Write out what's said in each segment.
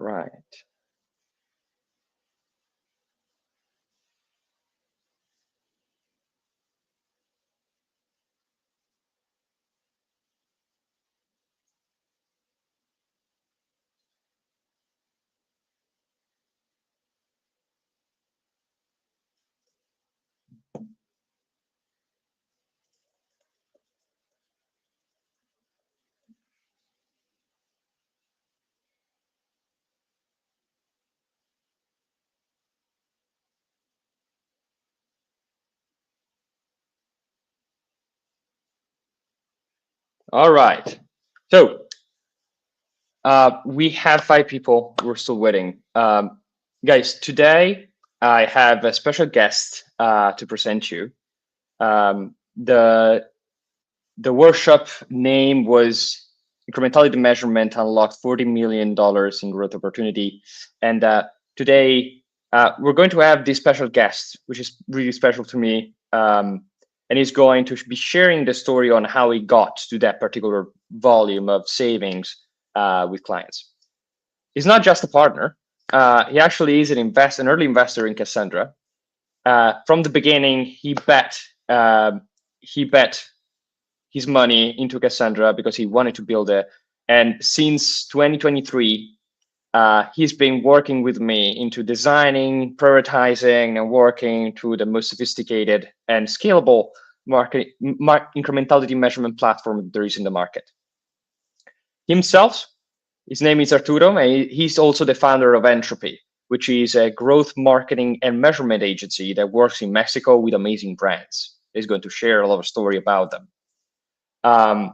right. All right. So we have 5 people. We're still waiting. Guys, today I have a special guest to present you. The workshop name was Incrementality Measurement Unlocked $40 million in growth opportunity. And today we're going to have this special guest, which is really special to me. And he's going to be sharing the story on how he got to that particular volume of savings with clients. He's not just a partner. He actually is an early investor in Cassandra. From the beginning, he bet his money into Cassandra because he wanted to build it. And since 2023, he's been working with me into designing, prioritizing, and working through the most sophisticated and scalable incrementality measurement platform there is in the market. Himself, his name is Arturo, and he's also the founder of Entropy, which is a growth marketing and measurement agency that works in Mexico with amazing brands. He's going to share a lot of story about them. I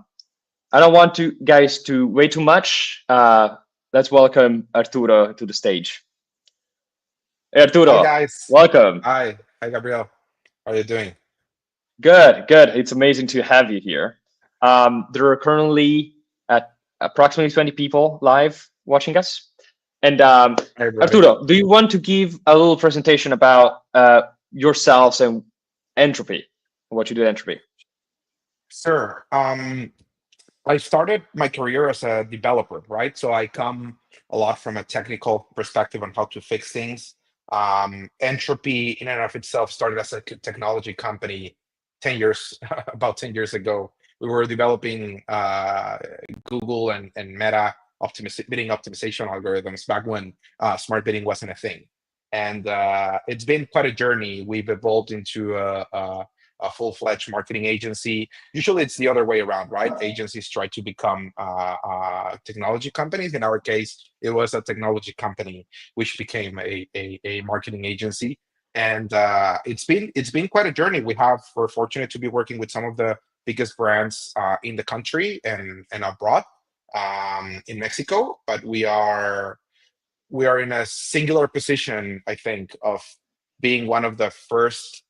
don't want to guys to wait too much. Let's welcome Arturo to the stage. Hey, Arturo, Hi guys. welcome. Hi Gabriel. How are you doing? Good. It's amazing to have you here. There are currently approximately 20 people live watching us. And Hi everybody. Arturo, do you want to give a little presentation about yourselves and Entropy, what you do at Entropy? Sir, I started my career as a developer, right? So I come a lot from a technical perspective on how to fix things. Entropy in and of itself started as a technology company 10 years, about 10 years ago. We were developing Google and Meta bidding optimization algorithms back when smart bidding wasn't a thing. And it's been quite a journey. We've evolved into a full-fledged marketing agency. Usually it's the other way around, right? Agencies try to become technology companies. In our case, it was a technology company which became a marketing agency. And it's been quite a journey. We're fortunate to be working with some of the biggest brands in the country and abroad, in Mexico, but we are in a singular position, I think, of being one of the first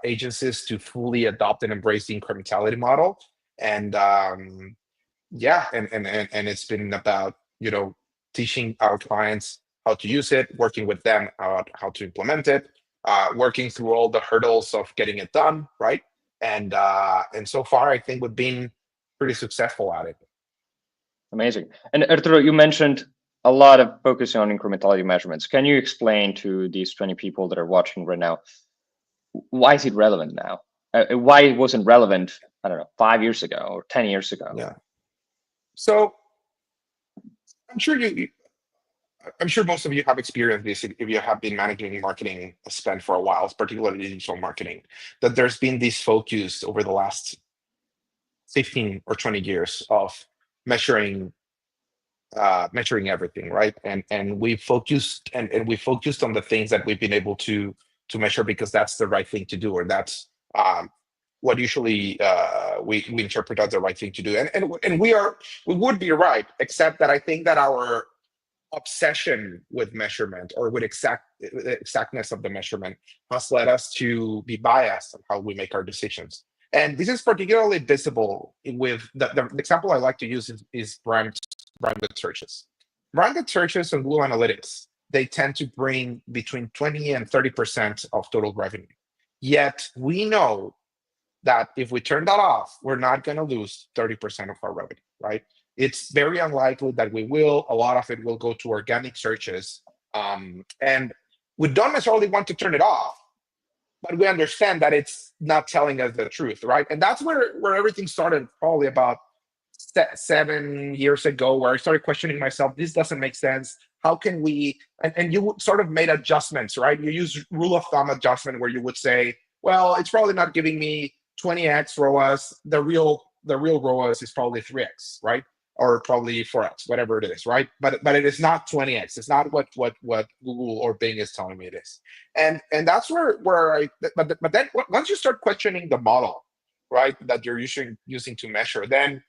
agencies to fully adopt and embrace the incrementality model. And yeah, and it's been about, teaching our clients how to use it, working with them about how to implement it, working through all the hurdles of getting it done, right? And so far, I think we've been pretty successful at it. Amazing. And Arturo, you mentioned a lot of focusing on incrementality measurements. Can you explain to these 20 people that are watching right now, why is it relevant now? Why it wasn't relevant, I don't know, 5 years ago or 10 years ago? Yeah. So I'm sure I'm sure most of you have experienced this if you have been managing marketing spend for a while, particularly digital marketing, that there's been this focus over the last 15 or 20 years of measuring measuring everything, right? And we focused on the things that we've been able to measure because that's the right thing to do, or that's what usually we interpret as the right thing to do. And we would be right, except that I think that our obsession with measurement or with exactness of the measurement has led us to be biased on how we make our decisions. And this is particularly visible with the example I like to use is branded searches. Branded searches on Google Analytics, they tend to bring between 20 and 30% of total revenue. Yet we know that if we turn that off, we're not going to lose 30% of our revenue, right? It's very unlikely that we will. A lot of it will go to organic searches. And we don't necessarily want to turn it off, but we understand that it's not telling us the truth, right? And that's where everything started, probably about 7 years ago, where I started questioning myself. This doesn't make sense. How can we? And you sort of made adjustments, right? You use rule of thumb adjustment, where you would say, well, it's probably not giving me 20x ROAS. The real ROAS is probably 3x, right? Or probably 4x, whatever it is, right? But it is not 20x. It's not what Google or Bing is telling me it is. And that's where I. But then once you start questioning the model, right, that you're using to measure, then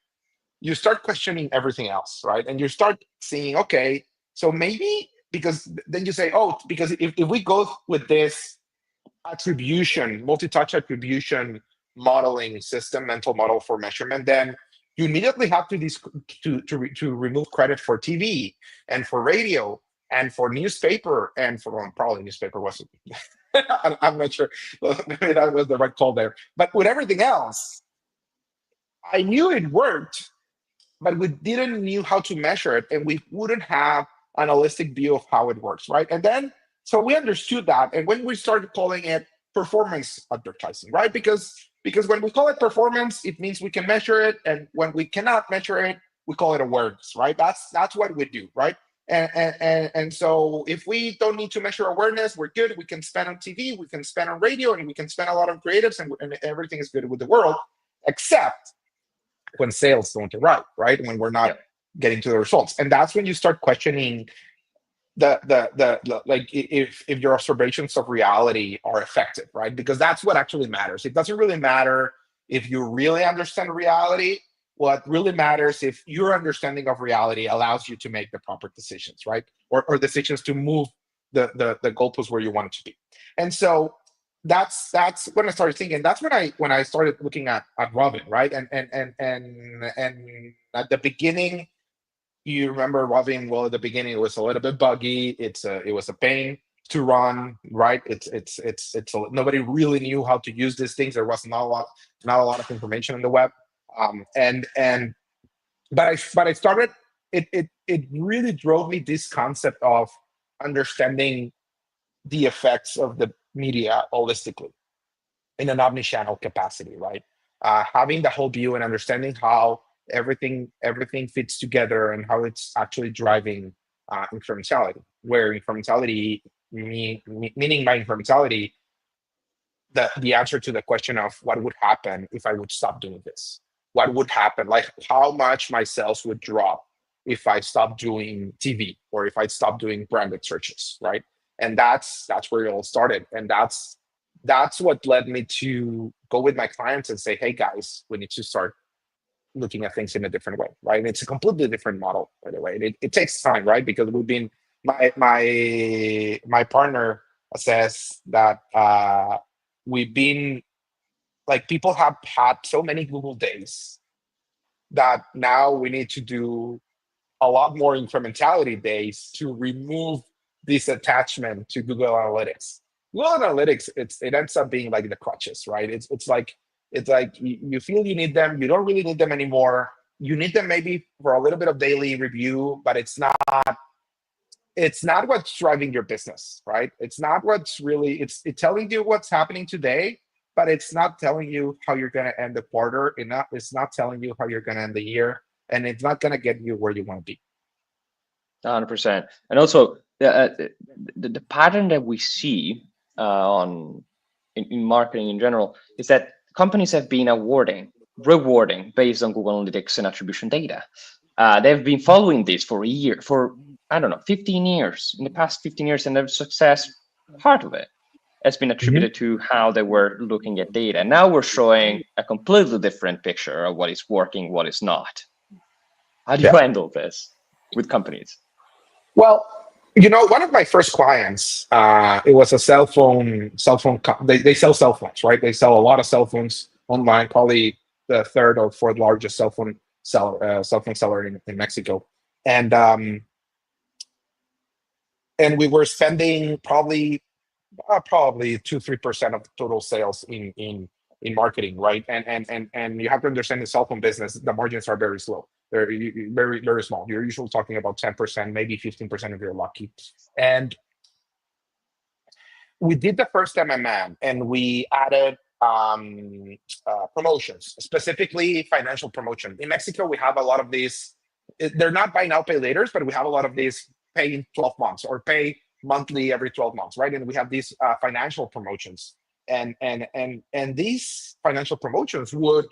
you start questioning everything else, right? And you start seeing, okay, so maybe, because then you say, oh, because if we go with this attribution, multi-touch attribution modeling system, mental model for measurement, then you immediately have to remove credit for TV and for radio and for newspaper and for, well, probably newspaper wasn't. I'm not sure. Maybe that was the right call there. But with everything else, I knew it worked, but we didn't knew how to measure it, and we wouldn't have an holistic view of how it works, right? And then so we understood that, and when we started calling it performance advertising, right? Because when we call it performance, it means we can measure it, and when we cannot measure it, we call it awareness, right? That's what we do, right? And so if we don't need to measure awareness, we're good. We can spend on TV, we can spend on radio, and we can spend a lot of creatives, and everything is good with the world, except when sales don't arrive, right? When we're not Yep. getting to the results. And that's when you start questioning the like, if your observations of reality are effective, right? Because that's what actually matters. It doesn't really matter if you really understand reality. What really matters if your understanding of reality allows you to make the proper decisions, right? Or decisions to move the goalpost where you want it to be. And so that's when I started thinking. That's when I started looking at Robin, right? And at the beginning, you remember Robin. Well, at the beginning, it was a little bit buggy. It was a pain to run, right? Nobody really knew how to use these things. There was not a lot of information on the web. And but I started. It really drove me this concept of understanding the effects of the media holistically in an omni-channel capacity, right? Having the whole view and understanding how everything fits together and how it's actually driving incrementality. Where incrementality, meaning by incrementality, the answer to the question of what would happen if I would stop doing this. What would happen? Like how much my sales would drop if I stopped doing TV or if I stopped doing branded searches, right? And that's where it all started. And that's what led me to go with my clients and say, hey guys, we need to start looking at things in a different way, right? And it's a completely different model, by the way. It takes time, right? Because we've been my partner says that we've been like, people have had so many Google days that now we need to do a lot more incrementality days to remove this attachment to Google Analytics. Google Analytics, it ends up being like the crutches, right? It's like you feel you need them, you don't really need them anymore. You need them maybe for a little bit of daily review, but it's not what's driving your business, right? It's not what's really, it's telling you what's happening today, but it's not telling you how you're going to end the quarter. It's not telling you how you're going to end the year, and it's not going to get you where you want to be. 100%. And also the pattern that we see on in marketing in general is that companies have been rewarding based on Google Analytics and attribution data. They've been following this for a year, for I don't know, 15 years. In the past 15 years, and their success, part of it has been attributed to how they were looking at data. Now we're showing a completely different picture of what is working, what is not. How do you Yeah. handle this with companies? Well, one of my first clients, it was a they sell cell phones, right? They sell a lot of cell phones online, probably the third or fourth largest cell phone seller in Mexico. And we were spending probably 2-3% of the total sales in marketing, right? And you have to understand, the cell phone business, the margins are very slow. They're very, very small. You're usually talking about 10%, maybe 15% if you're lucky. And we did the first MMM and we added promotions, specifically financial promotion. In Mexico, we have a lot of these. They're not buy now, pay laters, but we have a lot of these pay in 12 months or pay monthly every 12 months, right? And we have these financial promotions. And these financial promotions would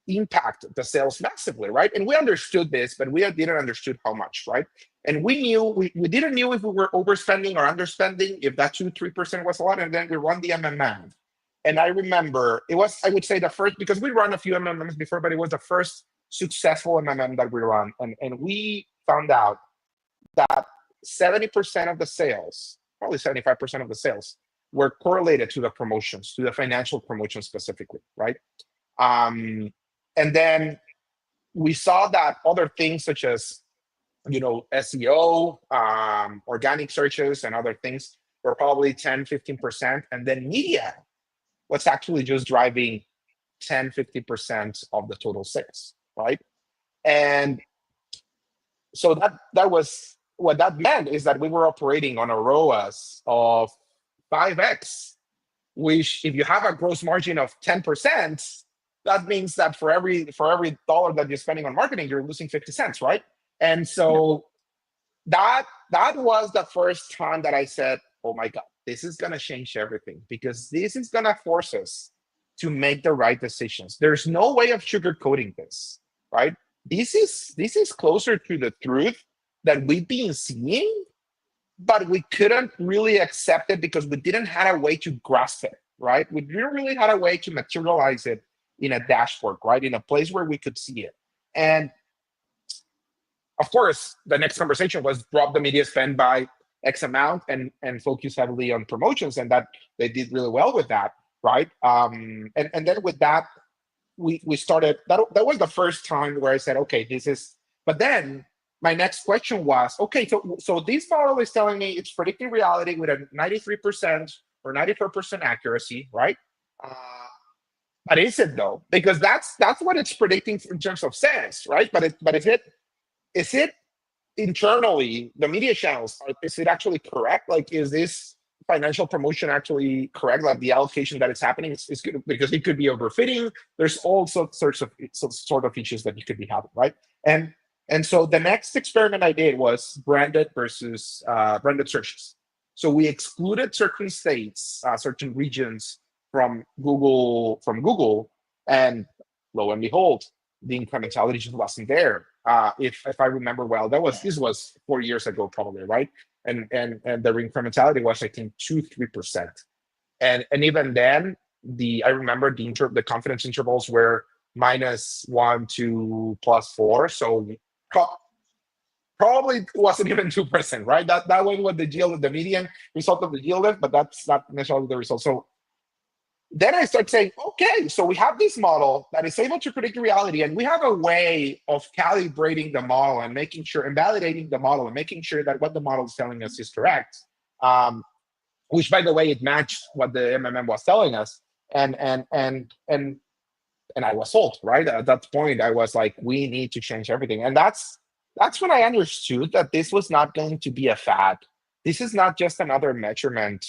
impact the sales massively, right? And we understood this, but we didn't understood how much, right? And we didn't know if we were overspending or underspending, if that 2-3% was a lot, and then we run the MMM. And I remember it was, I would say the first, because we run a few MMMs before, but it was the first successful MMM that we run. And we found out that 70% of the sales, probably 75% of the sales, were correlated to the promotions, to the financial promotions specifically, right? And then we saw that other things such as, SEO, organic searches, and other things were probably 10-15%. And then media was actually just driving 10-50% of the total sales, right? And so that was what that meant, is that we were operating on a ROAS of 5x, which if you have a gross margin of 10%, that means that for every dollar that you're spending on marketing, you're losing 50 cents, right? And so that was the first time that I said, oh my God, this is gonna change everything, because this is gonna force us to make the right decisions. There's no way of sugarcoating this, right? This is closer to the truth that we've been seeing, but we couldn't really accept it because we didn't have a way to grasp it, right? We didn't really have a way to materialize it in a dashboard, right? In a place where we could see it. And of course, the next conversation was drop the media spend by X amount and focus heavily on promotions, and that they did really well with that, right? And then with that, we started. That was the first time where I said, okay, this is. But then my next question was, okay, so this model is telling me it's predicting reality with a 93% or 94% accuracy, right? But is it though? Because that's what it's predicting in terms of sales, right? But is it internally, the media channels, is it actually correct? Like, is this financial promotion actually correct? Like the allocation that is happening is good, because it could be overfitting. There's all sorts of issues that you could be having, right? And so the next experiment I did was branded versus branded searches. So we excluded certain states, certain regions from Google, and lo and behold, the incrementality just wasn't there. If I remember well, this was 4 years ago probably, right? And the incrementality was, I think, 2-3%. And even then, I remember the confidence intervals were -1 to +4. So probably wasn't even 2%, right? That was what the median result of the yield is, but that's not necessarily the result. So then I start saying, okay, so we have this model that is able to predict reality, and we have a way of calibrating the model and making sure and validating the model and making sure that what the model is telling us is correct. Which, by the way, it matched what the MMM was telling us, and I was sold, right? At that point, I was like, we need to change everything, and that's when I understood that this was not going to be a fad. This is not just another measurement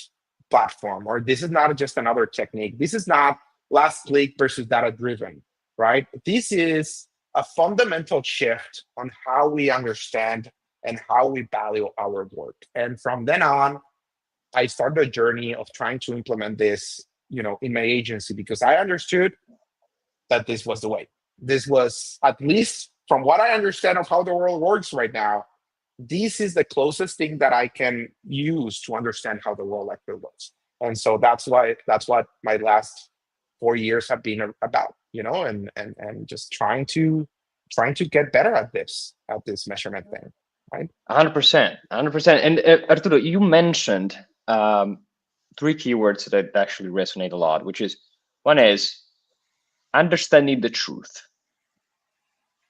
platform, or this is not just another technique. This is not last click versus data driven, right? This is a fundamental shift on how we understand and how we value our work. And from then on, I started a journey of trying to implement this, in my agency, because I understood that this was the way. This was, at least from what I understand of how the world works right now, this is the closest thing that I can use to understand how the world actually works. And so that's what my last 4 years have been about, and just trying to get better at this measurement thing, right? 100%. And Arturo, you mentioned 3 keywords that actually resonate a lot, which is, one is understanding the truth.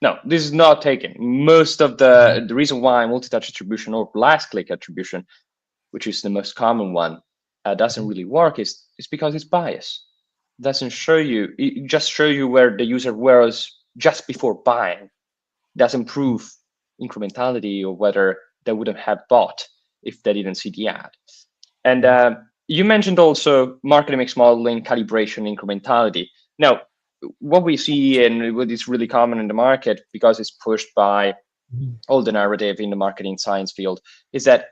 No, this is not taken. Most of the reason why multi-touch attribution or last click attribution, which is the most common one, doesn't really work is because it's biased. It doesn't show you, it just show you where the user was just before buying. does improve incrementality, or whether they wouldn't have bought if they didn't see the ad. And you mentioned also marketing mix modeling, calibration, incrementality. Now, what we see and what is really common in the market, because it's pushed by all the narrative in the marketing science field, is that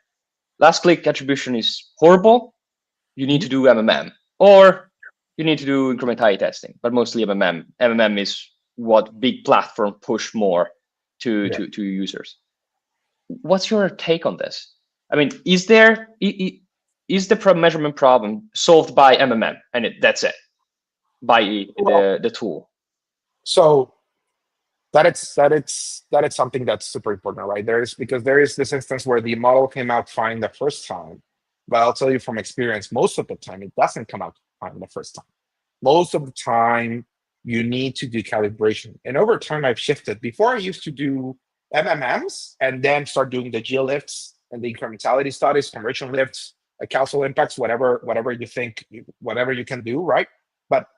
last click attribution is horrible. You need to do MMM, or you need to do incrementality testing, but mostly MMM. MMM is what big platform push more to users. What's your take on this? I mean, is the measurement problem solved by MMM and that's it, by the tool? So that it's something that's super important, right? Because there is this instance where the model came out fine the first time, but I'll tell you from experience, most of the time it doesn't come out fine the first time. Most of the time you need to do calibration. And over time I've shifted. Before I used to do MMMs and then start doing the geo lifts and the incrementality studies, conversion lifts, causal impacts, whatever you think, whatever you can do, right? But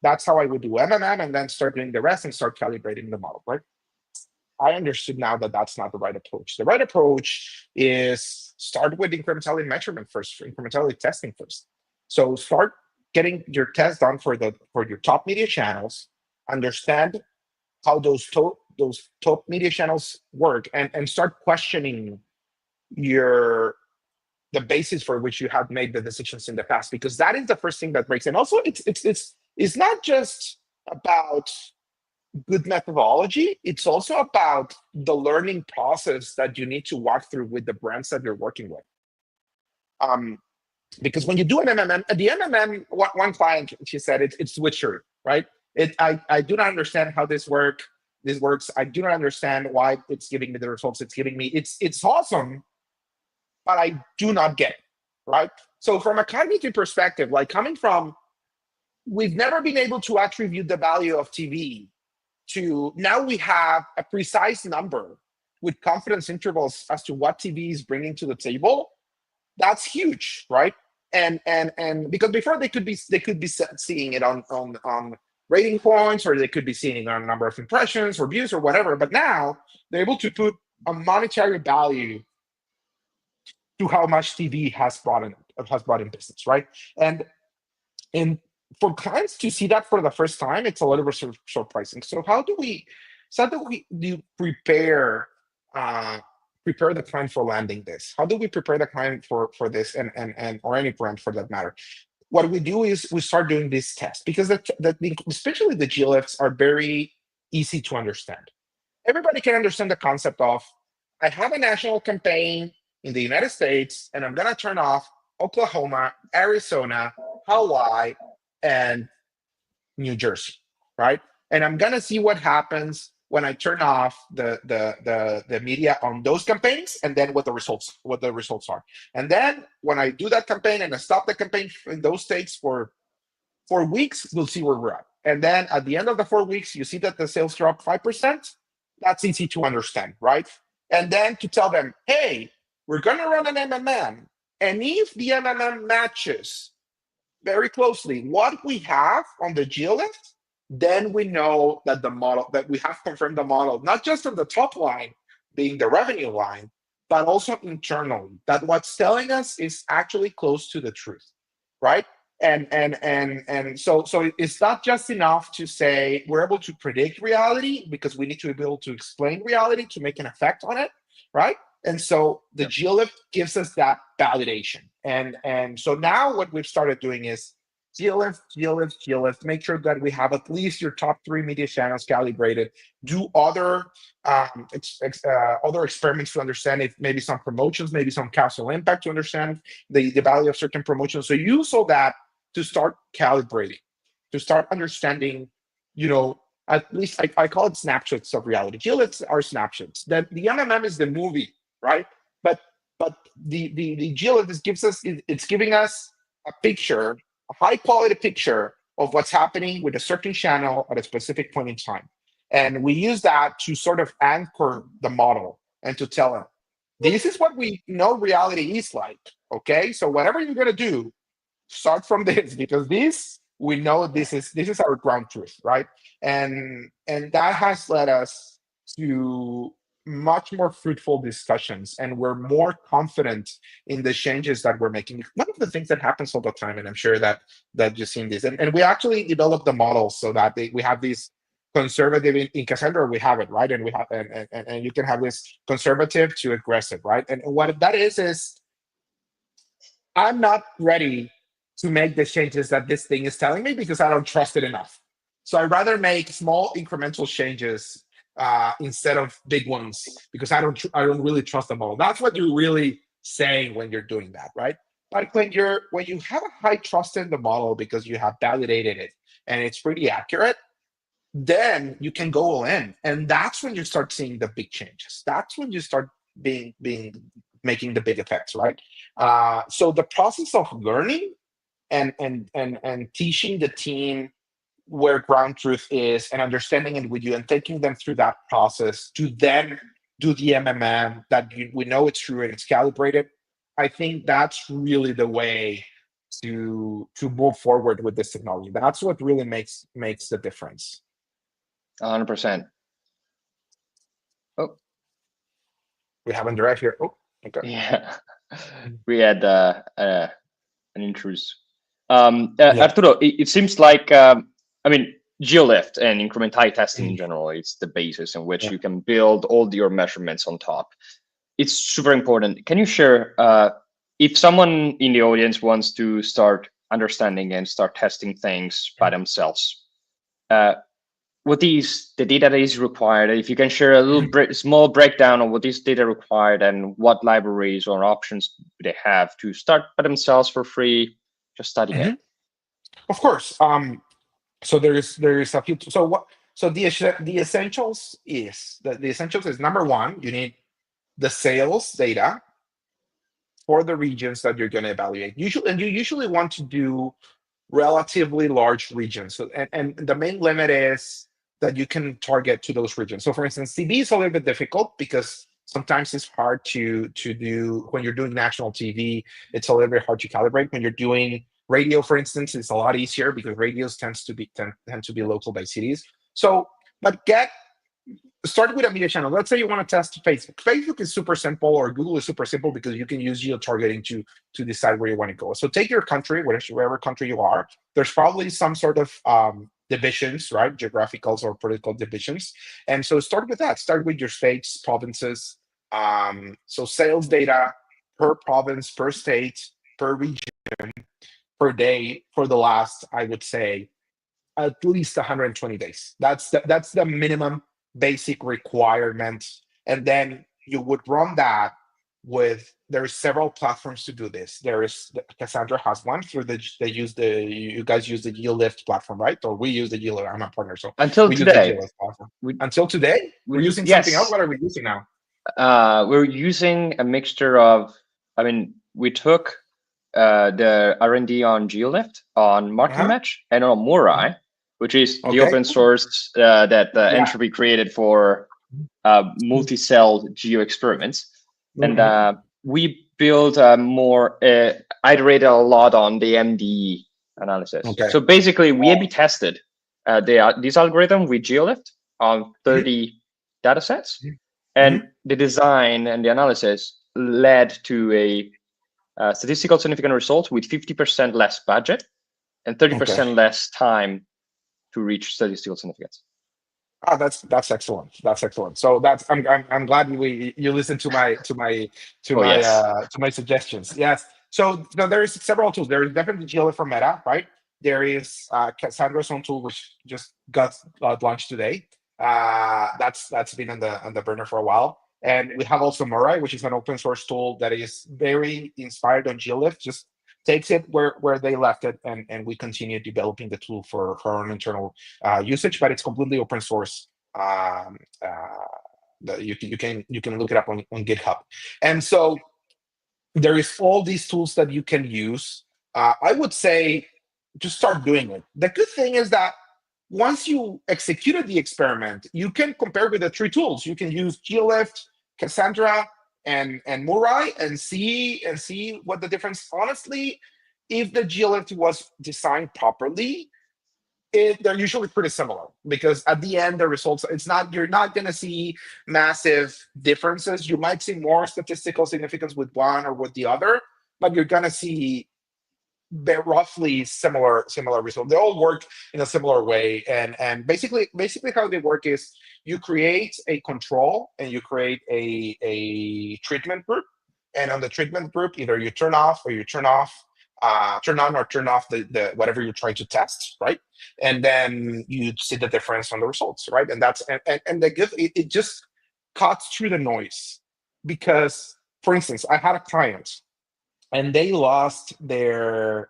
that's how I would do MMM and then start doing the rest and start calibrating the model, right? I understood now that that's not the right approach. The right approach is start with incrementality measurement first, incrementality testing first. So start getting your test done for your top media channels, understand how those top media channels work, and start questioning your the basis for which you have made the decisions in the past, because that is the first thing that breaks. And also it's not just about good methodology, it's also about the learning process that you need to walk through with the brands that you're working with. Because when you do an MMM, the MMM, one client, she said it's switchery, right? I do not understand how this works. I do not understand why it's giving me the results it's giving me. It's awesome, but I do not get it, right? So from a cognitive perspective, like coming from, we've never been able to attribute the value of TV to now we have a precise number with confidence intervals as to what TV is bringing to the table. That's huge, right? And because before they could be seeing it on rating points, or they could be seeing it on a number of impressions or views or whatever. But now they're able to put a monetary value to how much TV has brought in business, right? And for clients to see that for the first time, it's a little bit surprising. So how do we prepare the client for landing this? How do we prepare the client for this, and or any brand for that matter? What we do is we start doing this test, because especially the GLFs are very easy to understand. Everybody can understand the concept of, I have a national campaign in the United States, and I'm going to turn off Oklahoma, Arizona, Hawaii, and New Jersey, right? And I'm going to see what happens when I turn off the media on those campaigns, and then what the results are. And then when I do that campaign and I stop the campaign in those states for 4 weeks, we'll see where we're at. And then at the end of the 4 weeks, you see that the sales drop 5%. That's easy to understand, right? And then to tell them, hey, we're going to run an MMM. And if the MMM matches very closely what we have on the GeoLift, then we know that that we have confirmed the model, not just on the top line being the revenue line, but also internally, that what's telling us is actually close to the truth, right? And so it's not just enough to say we're able to predict reality, because we need to be able to explain reality to make an effect on it, right? And so the GeoLift gives us that validation. And so now what we've started doing is GeoLift, make sure that we have at least your top 3 media channels calibrated, do other experiments to understand if maybe some promotions, maybe some causal impact to understand the value of certain promotions. So use all that to start calibrating, to start understanding, at least I call it snapshots of reality. GeoLifts are snapshots. The MMM is the movie, right? But the GeoLift it's giving us a picture, a high quality picture of what's happening with a certain channel at a specific point in time. And we use that to sort of anchor the model and to tell them, this is what we know reality is like. Okay, so whatever you're going to do, start from this, because we know this is our ground truth, right? And that has led us to much more fruitful discussions, and we're more confident in the changes that we're making. One of the things that happens all the time, and I'm sure that you've seen this, and we actually developed the models so that we have these conservative in Cassandra, we have it, right? And we have and you can have this conservative to aggressive, right? And what that is I'm not ready to make the changes that this thing is telling me because I don't trust it enough. So I'd rather make small incremental changes instead of big ones because I don't really trust the model. That's what you're really saying when you're doing that, right? But when you have a high trust in the model because you have validated it and it's pretty accurate, then you can go all in, and that's when you start seeing the big changes. That's when you start being making the big effects, right? So the process of learning and teaching the team where ground truth is and understanding it with you and taking them through that process to then do the that we know it's true and it's calibrated. I think that's really the way to move forward with this technology. That's what really makes the difference. 100%. Oh, we have Andrea here. Oh, okay. Yeah, we had an intrusion. Arturo, it seems like I mean, GeoLift and incrementality testing in general is the basis in which you can build all your measurements on top. It's super important. Can you share if someone in the audience wants to start understanding and start testing things by themselves? What is the data that is required? If you can share a little small breakdown of what is data required and what libraries or options do they have to start by themselves for free, just studying it. Of course. So there is a few. So what? So the essentials is the essentials is number one. You need the sales data for the regions that you're going to evaluate. You usually want to do relatively large regions. So, and the main limit is that you can target to those regions. So for instance, TV is a little bit difficult because sometimes it's hard to do when you're doing national TV. It's a little bit hard to calibrate. When you're doing radio, for instance, it's a lot easier because radios tend to be local by cities. So, but start with a media channel. Let's say you want to test Facebook. Facebook is super simple, or Google is super simple because you can use geo-targeting to decide where you want to go. So take your country, wherever country you are. There's probably some sort of divisions, right? Geographical or political divisions. And so start with that. Start with your states, provinces. So sales data per province, per state, per region, per day for the last, I would say, at least 120 days. That's the minimum basic requirement. And then you would run that with, there's several platforms to do this. There is Cassandra has one through you guys use the GeoLift platform, right? Or we use the GeoLift. I'm a partner, so until we today, use the GeoLift platform. Until today, we're using something else. What are we using now? We're using a mixture of. I mean, we took the R&D on GeoLift, on MarketMatch, and on Murai, which is the open source that Entropy created for multi-cell geo experiments. And we built more, iterated a lot on the MDE analysis. So basically, we A/B tested this algorithm with GeoLift on 30 data sets. And the design and the analysis led to a statistical significant result with 50% less budget and 30% less time to reach statistical significance. Oh, that's excellent. That's excellent. So I'm glad you listened to my suggestions. Yes. So there is several tools. There is definitely GeoLift for Meta, right? There is Cassandra's own tool, which just got launched today. That's been on the burner for a while. And we have also Murai, which is an open source tool that is very inspired on GeoLift. Just takes it where they left it, and we continue developing the tool for our own internal usage, but it's completely open source. You can look it up on GitHub, and so there is all these tools that you can use. I would say just start doing it. The good thing is that once you executed the experiment, you can compare with the three tools. You can use GeoLift, Cassandra, and Murai, and see what the difference. Honestly, if the GeoLift was designed properly, they're usually pretty similar, because at the end the results, you're not going to see massive differences. You might see more statistical significance with one or with the other, but you're going to see they're roughly similar results. They all work in a similar way, and basically how they work is you create a control and you create a treatment group, and on the treatment group either you turn off or you turn on or turn off the whatever you're trying to test, right? And then you see the difference on the results, right? And that's and they give it just cuts through the noise, because for instance, I had a client and they lost their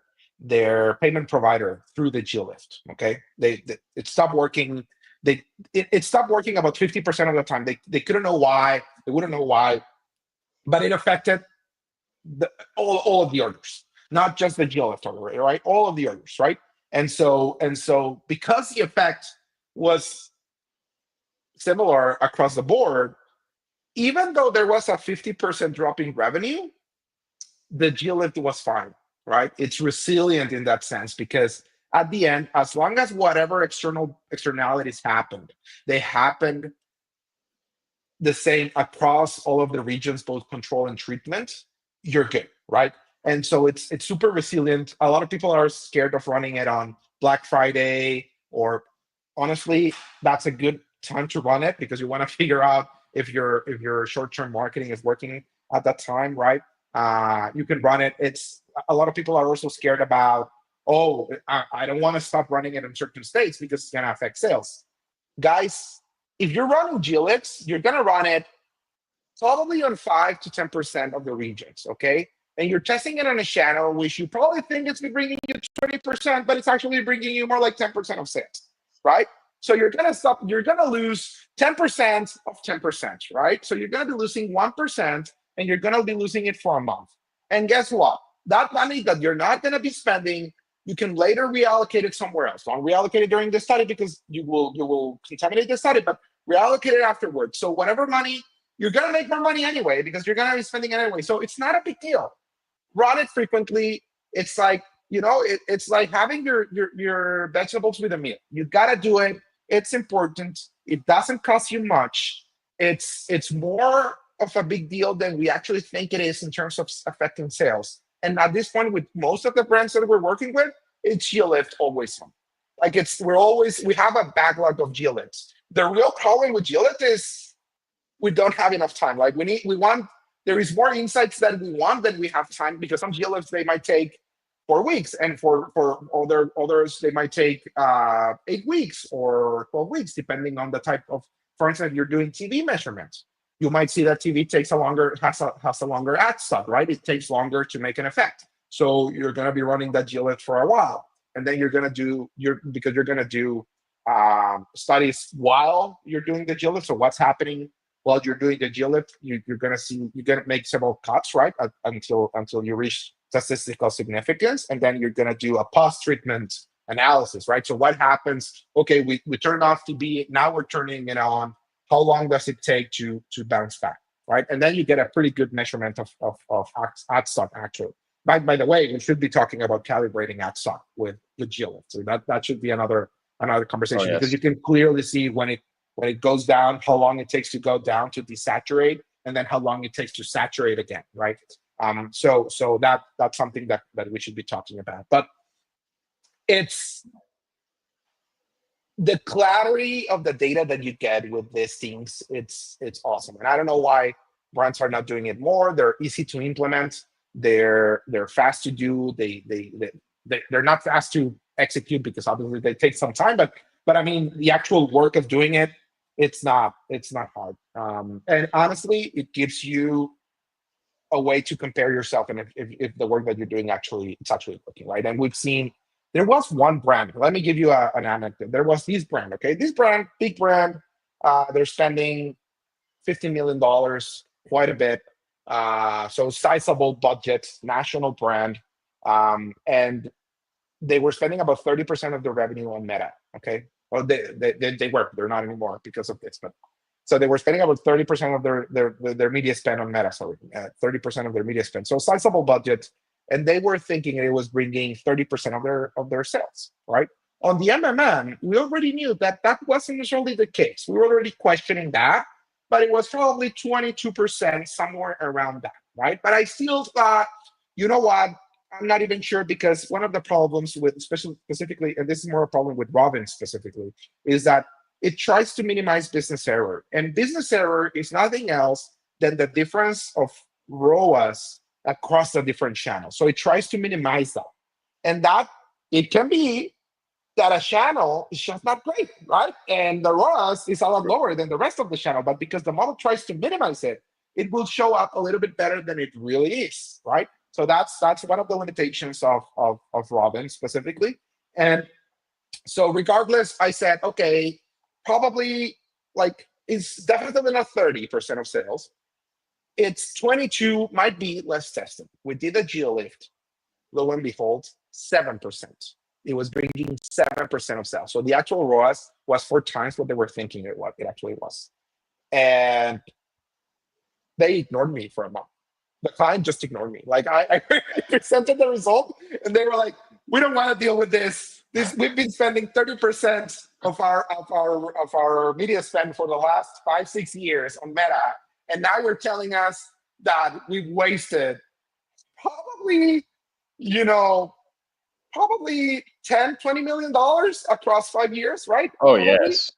payment provider through the GLift. Okay, it stopped working. It stopped working about 50% of the time. They couldn't know why. They wouldn't know why, but it affected all of the orders, not just the GLift order, right? All of the orders, right? And so because the effect was similar across the board, even though there was a 50% drop in revenue, the GLift was fine, right? It's resilient in that sense, because at the end, as long as whatever externalities happened, they happened the same across all of the regions, both control and treatment, you're good, right? And so it's super resilient. A lot of people are scared of running it on Black Friday, or honestly, that's a good time to run it, because you want to figure out if your short-term marketing is working at that time, right? You can run it. It's a lot of people are also scared about, oh, I don't want to stop running it in certain states because it's going to affect sales. Guys, if you're running GLX, you're going to run it probably on 5 to 10% of the regions, okay? And you're testing it on a channel which you probably think it's bringing you 20%, but it's actually bringing you more like 10% of sales, right? So you're gonna lose 10% of 10%, right? So you're gonna be losing 1%, and you're gonna be losing it for a month. And guess what? That money that you're not gonna be spending, you can later reallocate it somewhere else. Don't reallocate it during the study, because you will contaminate the study, but reallocate it afterwards. So whatever money, you're gonna make more money anyway, because you're gonna be spending it anyway. So it's not a big deal. Run it frequently. It's like, it's like having your vegetables with a meal. You gotta do it. It's important. It doesn't cost you much. It's more of a big deal than we actually think it is in terms of affecting sales. And at this point, with most of the brands that we're working with, it's GLift always on. Like we have a backlog of GLifts. The real problem with GLift is we don't have enough time. Like there is more insights that we want than we have time, because some GLifts, they might take 4 weeks, and for others they might take 8 weeks or 12 weeks, depending on the type of. For instance, if you're doing TV measurements, you might see that TV has a longer ad stop, right? It takes longer to make an effect, so you're going to be running that GLift for a while, and then you're going to do studies while you're doing the GLift. So what's happening while you're doing the GLift? You're going to make several cuts, right, until you reach statistical significance, and then you're going to do a post-treatment analysis, right? So what happens? Okay, we turned off TB, now we're turning it on. How long does it take to bounce back, right? And then you get a pretty good measurement of ad stock, actually. By the way, we should be talking about calibrating ad stock with GLift. So that should be another conversation, because you can clearly see when it goes down, how long it takes to go down to desaturate, and then how long it takes to saturate again, right? So that's something that we should be talking about. But it's the clarity of the data that you get with these things. It's awesome, and I don't know why brands are not doing it more. They're easy to implement. They're fast to do. They're not fast to execute, because obviously they take some time. But I mean, the actual work of doing it, it's not hard. And honestly, it gives you a way to compare yourself, and if the work that you're doing it's actually working, right? And we've seen, there was one brand. Let me give you an anecdote. There was this brand, okay? This brand, big brand, they're spending $50 million, quite a bit. So sizable budget, national brand, and they were spending about 30% of their revenue on Meta, okay? Well, they were. They're not anymore because of this, but so they were spending about 30% of their media spend on Meta. Sorry, 30% of their media spend. So sizable budget, and they were thinking it was bringing 30% of their sales, right? On the MMM, we already knew that that wasn't necessarily the case. We were already questioning that, but it was probably 22%, somewhere around that, right? But I still thought, you know what? I'm not even sure, because one of the problems with, especially specifically, and this is more a problem with Robin specifically, is that it tries to minimize business error. And business error is nothing else than the difference of ROAS across the different channels. So it tries to minimize that. And that it can be that a channel is just not great, right? And the ROAS is a lot lower than the rest of the channel, but because the model tries to minimize it, it will show up a little bit better than it really is, right? So that's one of the limitations of Robin specifically. And so regardless, I said, okay, probably like it's definitely not 30% of sales. It's 22, might be less tested. We did a geolift, lo and behold, 7%. It was bringing 7% of sales. So the actual ROAS was 4 times what they were thinking it actually was. And they ignored me for a month. The client just ignored me. Like I presented the result, and they were like, "We don't want to deal with this. We've been spending 30% of our media spend for the last 5-6 years on Meta, and now you're telling us that we've wasted probably, you know, probably 10-20 million dollars across 5 years, right? Oh, Probably. yes.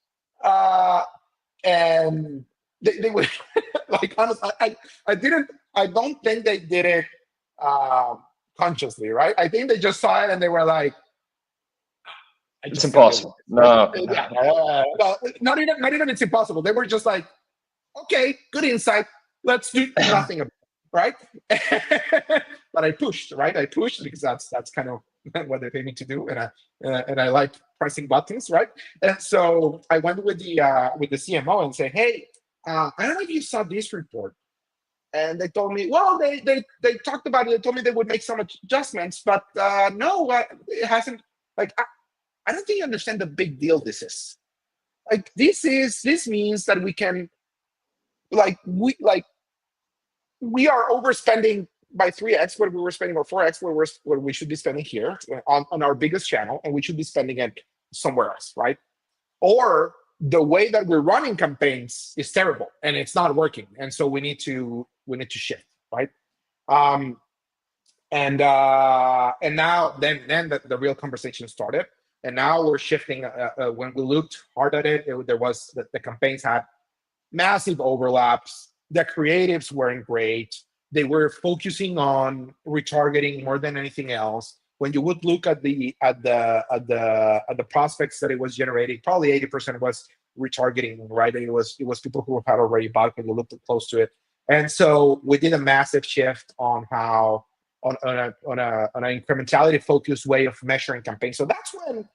Uh, and they would like honestly, I don't think they did it consciously, right? I think they just saw it and they were like, I It's just can't deal with impossible. it. No. Yeah, no, not even it's impossible. They were just like, okay, good insight. Let's do nothing about it, right? But I pushed, right? I pushed because that's kind of what they pay me to do, and I like pressing buttons, right? And so I went with the CMO and said, hey, I don't know if you saw this report. And they told me, well, they talked about it. They told me they would make some adjustments, but no, it hasn't. Like, I don't think you understand the big deal this is. Like, this means that we can, we are overspending by 3x what we were spending, or 4x what we should be spending here on our biggest channel, and we should be spending it somewhere else, right? Or the way that we're running campaigns is terrible and it's not working, and so we need to shift, right? Um, and now then the real conversation started, and now we're shifting. When we looked hard at it, there was the campaigns had massive overlaps. The creatives weren't great. They were focusing on retargeting more than anything else. When you would look at the prospects that it was generating, probably 80% was retargeting, right? It was people who had already bought when you looked close to it. And so we did a massive shift on how on an incrementality focused way of measuring campaigns. So that's when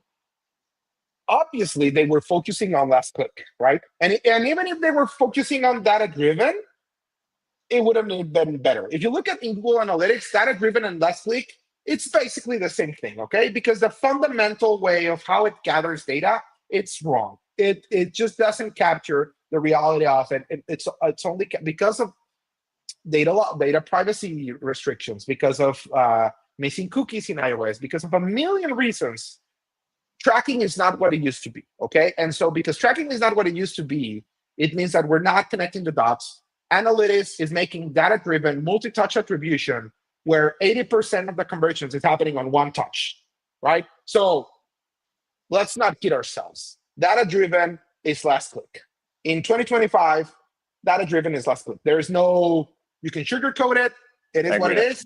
obviously they were focusing on last click, right? And even if they were focusing on data driven, it would have been better. If you look at in Google Analytics, data driven and last click, it's basically the same thing, okay? Because the fundamental way of how it gathers data, it's wrong. It just doesn't capture the reality of it. It's only because of data privacy restrictions, because of missing cookies in iOS, because of a million reasons. Tracking is not what it used to be, okay? And so because tracking is not what it used to be, it means that we're not connecting the dots. Analytics is making data-driven multi-touch attribution where 80% of the conversions is happening on one touch, right? So let's not kid ourselves. Data-driven is last click. In 2025, data-driven is last click. There is no, you can sugarcoat it. It is what it is,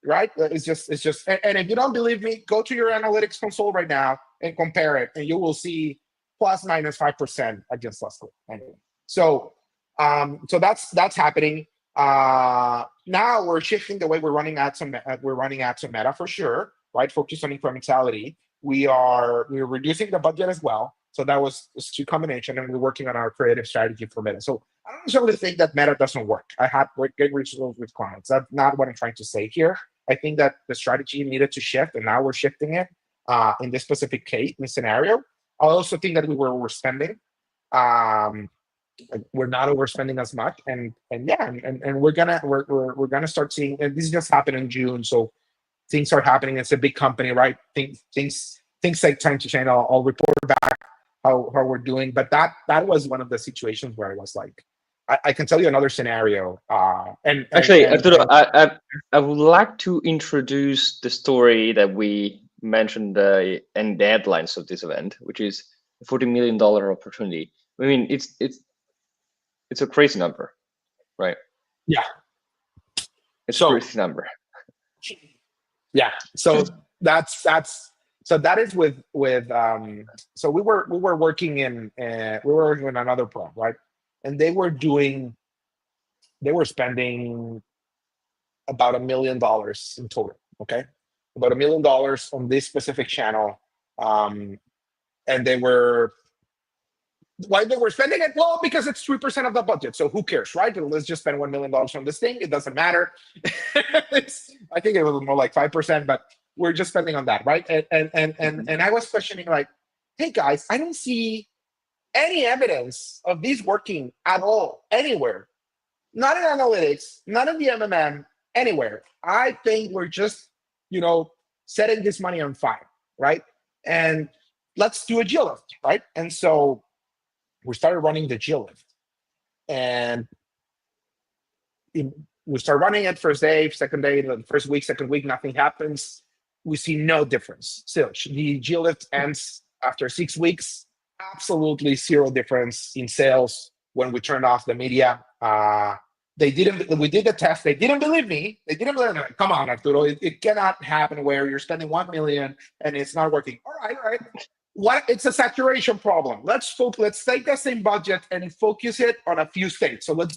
right? It's just, and if you don't believe me, go to your analytics console right now and compare it, and you will see plus minus 5% against last click. Anyway, so that's happening. Now we're shifting the way we're running ads on Meta for sure, right? Focus on incrementality. We're reducing the budget as well. So that was two combination, and we're working on our creative strategy for Meta. So I don't necessarily think that Meta doesn't work. I had great results with clients. That's not what I'm trying to say here. I think that the strategy needed to shift, and now we're shifting it in this specific case, in this scenario. I also think that we were overspending. We're not overspending as much, and we're gonna start seeing. And this just happened in June, so things are happening. It's a big company, right? Things things take time to change. I'll report back how we're doing. But that was one of the situations where I was like, I can tell you another scenario. Actually, Arturo, I would like to introduce the story that we mentioned in the headlines of this event, which is a $40 million opportunity. I mean, it's a crazy number, right? Yeah. It's a crazy number. Yeah. So that is with so we were working in another pro, right? And they were spending about $1 million in total. Okay. About $1 million on this specific channel. And they were why they were spending it? Well, because it's 3% of the budget. So who cares, right? Let's just spend $1 million on this thing. It doesn't matter. I think it was more like 5%, but we're just spending on that, right? And I was questioning, like, hey guys, I don't see any evidence of these working at all anywhere. Not in analytics, not in the MMM, anywhere. I think we're just, setting this money on fire, right? And let's do a geolift, right? And so we started running the geolift, and we start running it first day, second day, the first week, second week, nothing happens. We see no difference. Still, the geolift ends after 6 weeks. Absolutely zero difference in sales when we turned off the media. We did the test. They didn't believe me. They didn't believe me. Come on, Arturo. It cannot happen where you're spending 1 million and it's not working. All right. It's a saturation problem. Let's take the same budget and focus it on a few states. So let's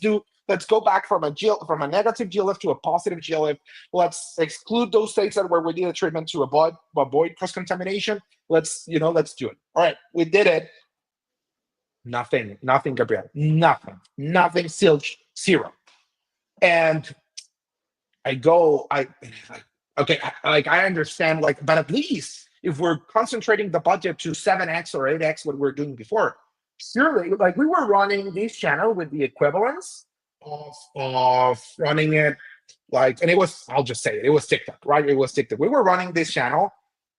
go back from a negative geolift to a positive geolift. Let's exclude those states where we did a treatment to avoid cross-contamination. Let's do it. All right, we did it. Nothing, Gabriel. Nothing, still zero. And I understand, but at least if we're concentrating the budget to 7x or 8x what we're doing before, surely, we were running this channel with the equivalence of running it, and it was, I'll just say it was TikTok, right? It was TikTok. We were running this channel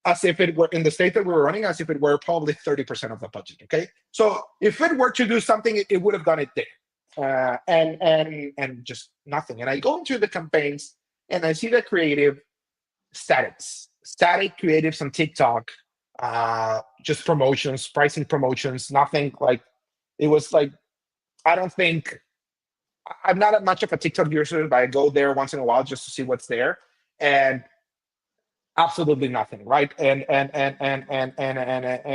as if it were in the state that we were running, as if it were probably 30% of the budget. Okay, so if it were to do something, it would have done it there, and just nothing. And I go into the campaigns and I see the creative static creatives on TikTok, just promotions, pricing promotions, nothing. It was I don't think, I'm not much of a TikTok user, but I go there once in a while just to see what's there, and absolutely nothing, right? And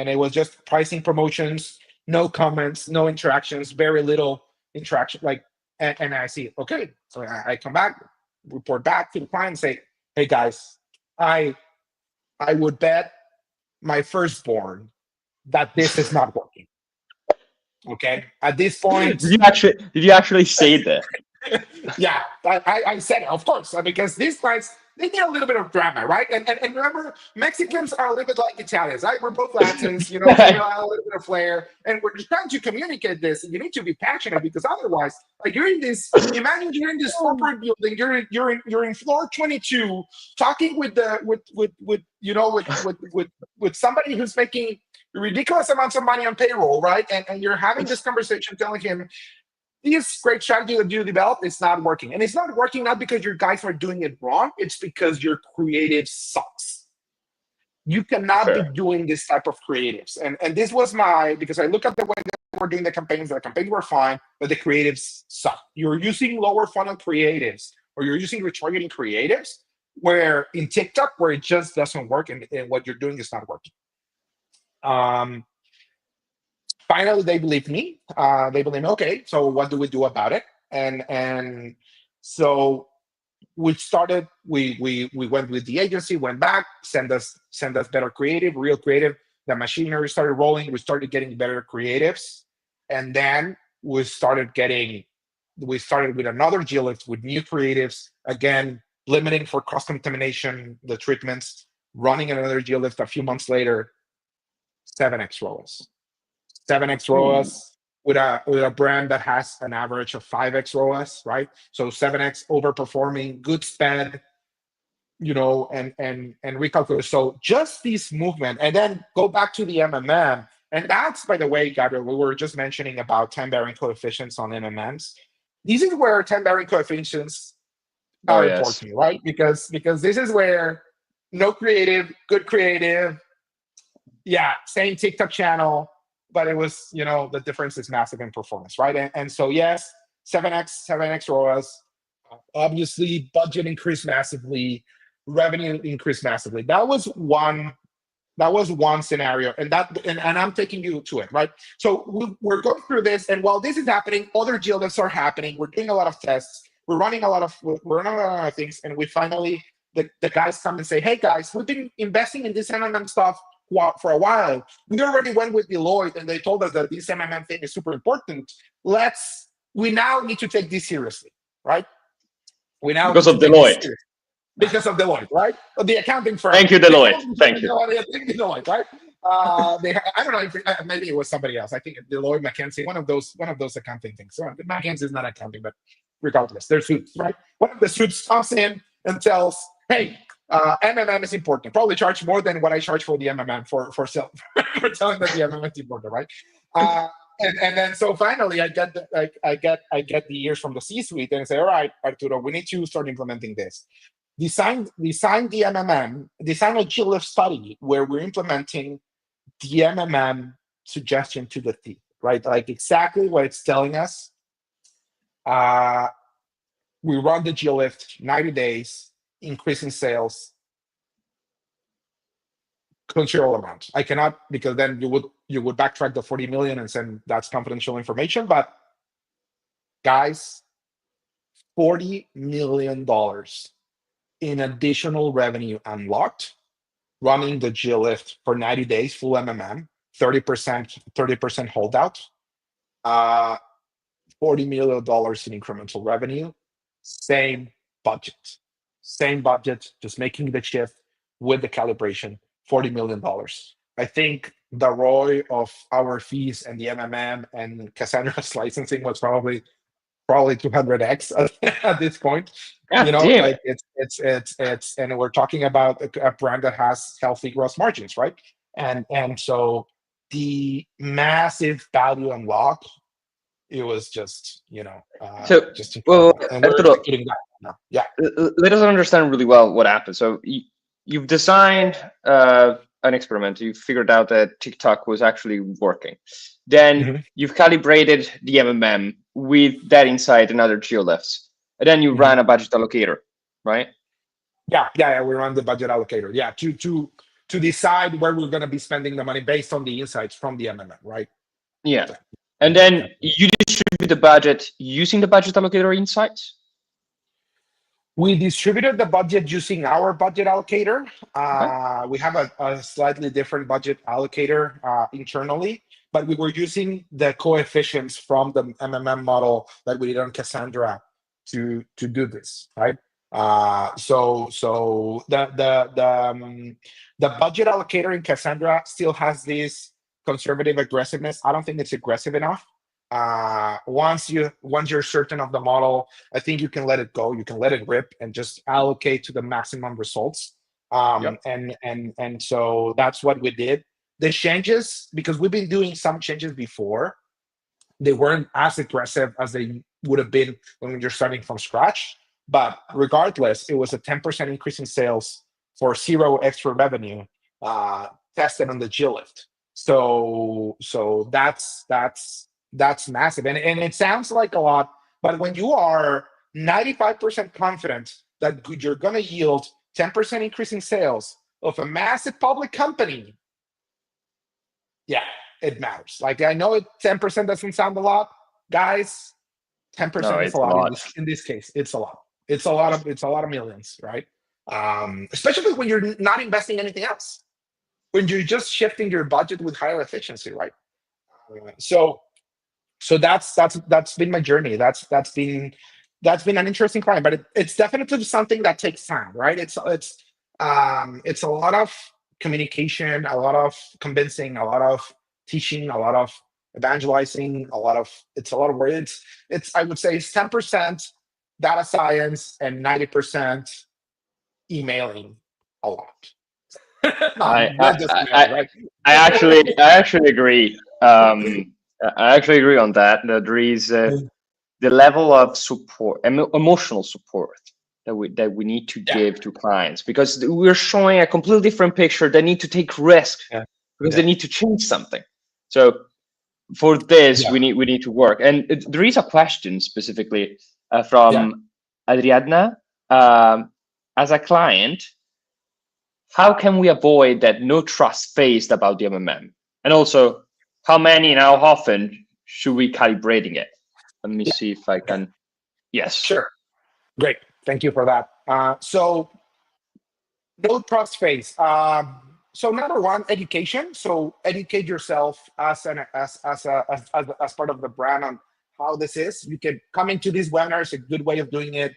it was just pricing promotions, no comments, no interactions, very little interaction. And I see, okay, so I come back, report back to the client, and say, hey guys, I would bet my firstborn that this is not working. Okay, at this point, did you actually say that? Yeah, I said it, of course, because these clients, they need a little bit of drama, right? And remember, Mexicans are a little bit like Italians, right? We're both Latins, we have a little bit of flair, and we're just trying to communicate this. And you need to be passionate, because otherwise, you're in this. Imagine you're in this corporate building. You're in floor 22, talking with somebody who's making ridiculous amounts of money on payroll, right? And you're having this conversation, telling him, this great strategy that you developed, it's not working. And it's not working not because your guys are doing it wrong, it's because your creative sucks. You cannot be doing this type of creatives. And this was because I look at the way that we're doing the campaigns were fine, but the creatives suck. You're using lower funnel creatives, or you're using retargeting creatives, where in TikTok, where it just doesn't work, and what you're doing is not working. Finally, they believed me. They believed, okay, so what do we do about it? And so we started. We went with the agency, went back, send us better creative, real creative. The machinery started rolling. We started getting better creatives, and then we started with another geolift with new creatives, again limiting for cross contamination the treatments. Running another geolift a few months later, 7x ROAS. 7x ROAS with a brand that has an average of 5x ROAS, right? So 7x overperforming, good spend. and recalculate. So just this movement, and then go back to the MMM. And that's, by the way, Gabriel, we were just mentioning about time varying coefficients on MMMs. This is where time varying coefficients Oh are yes. important, right? Because this is where no creative, good creative, yeah, same TikTok channel, but it was, the difference is massive in performance, right? And so yes, 7x ROAS, obviously budget increased massively, revenue increased massively. That was one scenario, and I'm taking you to it, right? So we're going through this, and while this is happening, other GLFs are happening. We're doing a lot of tests. We're running a lot of things, and we finally the guys come and say, "Hey guys, we've been investing in this MMM stuff for a while. We already went with Deloitte, and they told us that this MMM thing is super important. We now need to take this seriously, right? We now Because need of to take this Deloitte. seriously." Because of Deloitte, right? The accounting firm. Thank you, The Deloitte. accounting firm Thank is you. Deloitte, right? I don't know if maybe it was somebody else. I think Deloitte, McKinsey, one of those accounting things. So McKinsey is not accounting, but regardless, they're suits, right? One of the suits comes in and tells, "Hey, MMM is important. Probably charge more than what I charge for the MMM for telling that the MMM is important, right?" Uh, and then so finally, I get the ears from the C-suite and say, "All right, Arturo, we need to start implementing this. Design the MMM, design a GLIF study where we're implementing the MMM suggestion to the T, right? Like exactly what it's telling us. Uh, we run the GLIF 90 days, increasing sales, considerable amount. I cannot, because then you would backtrack the 40 million and say that's confidential information. But guys, $40 million in additional revenue unlocked running the GLIF for 90 days, full MMM, 30% holdout, uh, $40 million in incremental revenue, same budget, just making the shift with the calibration, $40 million. I think the ROI of our fees and the MMM and Cassandra's licensing was probably 200x at this point. God damn Like it. and we're talking about a brand that has healthy gross margins, right? And so the massive value unlock, it was So, just well, incredible, and we're Arturo, executing that now. Yeah. let us understand really well what happened. So you've designed an experiment. You figured out that TikTok was actually working. Then Hmm. you've calibrated the MMM with that insight and other geolifts. And then you Hmm. ran a budget allocator, right? Yeah, we run the budget allocator, yeah, to decide where we're going to be spending the money based on the insights from the MMM, right? Yeah. So, And yeah. then you distribute the budget using the budget allocator insights. We distributed the budget using our budget allocator. Okay. We have a slightly different budget allocator internally, but we were using the coefficients from the MMM model that we did on Cassandra to do this, right? So the budget allocator in Cassandra still has this conservative aggressiveness. I don't think it's aggressive enough. Once you're certain of the model, I think you can let it go. You can let it rip and just allocate to the maximum results. Yep. And so that's what we did. The changes, because we've been doing some changes before, they weren't as aggressive as they would have been when you're starting from scratch. But regardless, it was a 10% increase in sales for zero extra revenue, tested on the GLIFT. So that's massive. And it sounds like a lot, but when you are 95% confident that you're going to yield 10% increase in sales of a massive public company, yeah, it matters. Like I know 10% doesn't sound a lot, guys. No, 10% is a it's a lot in lot. this case. It's a lot. It's a lot of millions, right? Especially when you're not investing anything else. When you're just shifting your budget with higher efficiency, right? So that's been my journey. That's been an interesting climb, but it's definitely something that takes time, right? It's a lot of communication, a lot of convincing, a lot of teaching, a lot of evangelizing, it's a lot of work. It's I would say it's 10% data science and 90% emailing a lot. I Not just emailing, right? I actually agree. I actually agree on that. That there is the level of support, emotional support that we need to Yeah, give to clients, because we're showing a completely different picture. They need to take risks yeah, because they yeah, need to change something. So for this, yeah, we need to work. And there is a question specifically yeah. from Adriana. As a client, how can we avoid that no trust phase about the MMM? And also, how many and how often should we calibrating it? Let me Yeah. see if I Okay, can. Yes. sure. Great. Thank you for that. So no trust phase. So number one, education. So educate yourself as part of the brand on how this is. You can come into these webinars. A good way of doing it.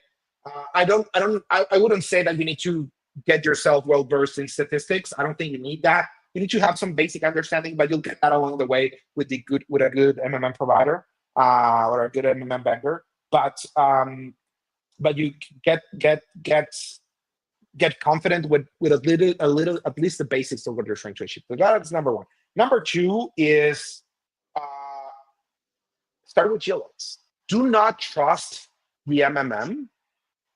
I wouldn't say that you need to get yourself well versed in statistics. I don't think you need that. You need to have some basic understanding, but you'll get that along the way with a good MMM provider or a good MMM vendor. But you get confident with a little at least the basics of what you're trying to achieve. So that's number one. Number two is uh, start with GLX. Do not trust the MMM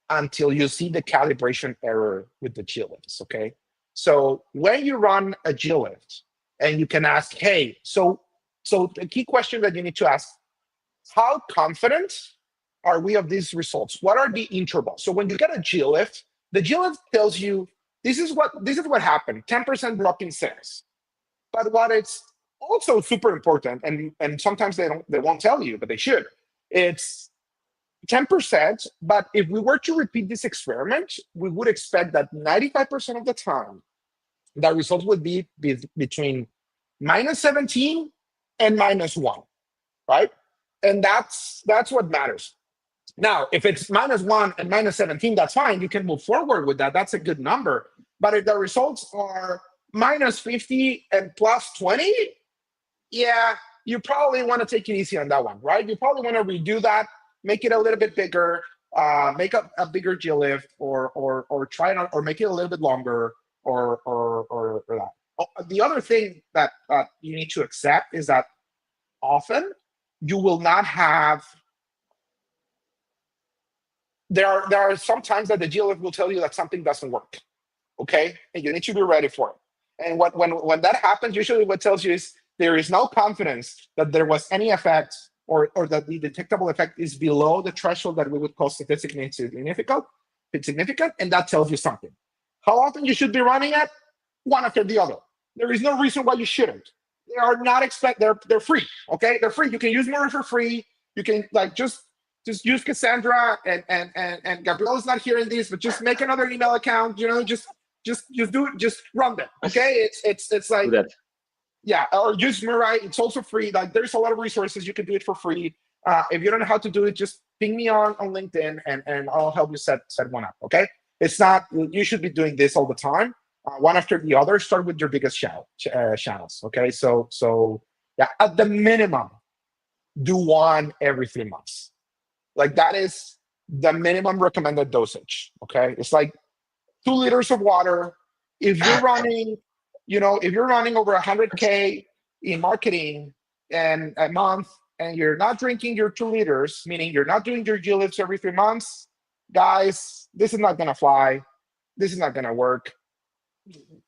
until you see the calibration error with the GLIFs. Okay, so when you run a GLIF, and you can ask, hey, so the key question that you need to ask: how confident are we of these results? What are the intervals? So when you get a GLIF, the GLIF tells you this is what happened: 10% drop in sales. But what it's also super important, and sometimes they won't tell you, but they should. It's 10%, but if we were to repeat this experiment, we would expect that 95% of the time, the results would be between -17 and -1, right? And that's what matters. Now, if it's -1 and -17, that's fine. You can move forward with that. That's a good number. But if the results are -50 and +20, yeah, you probably want to take it easy on that one, right? You probably want to redo that, make it a little bit bigger, make a bigger GLIF, or try it on, or make it a little bit longer, or that. Oh, the other thing that you need to accept is that often you will not have. There are some times that the GLIF will tell you that something doesn't work, okay, and you need to be ready for it. And when that happens, usually what tells you is there is no confidence that there was any effect, or that the detectable effect is below the threshold that we would call statistically insignificant, and that tells you something. How often you should be running it? One after the other. There is no reason why you shouldn't. They are not they're free. Okay, they're free. You can use more for free. You can just use Cassandra, and Gabriel is not hearing this, but just make another email account. Just do it. Just run them. Okay, it's like, yeah, or use Mirai. It's also free. Like, there's a lot of resources. You can do it for free. If you don't know how to do it, just ping me on LinkedIn, and I'll help you set one up. Okay, it's not, you should be doing this all the time, one after the other. Start with your biggest channels. Okay, so yeah, at the minimum, do one every 3 months. Like, that is the minimum recommended dosage. Okay, it's like 2 liters of water. If you're running, if you're running over 100K in marketing and a month, and you're not drinking your 2 liters, meaning you're not doing your GLIFs every 3 months, guys, this is not gonna fly. This is not gonna work.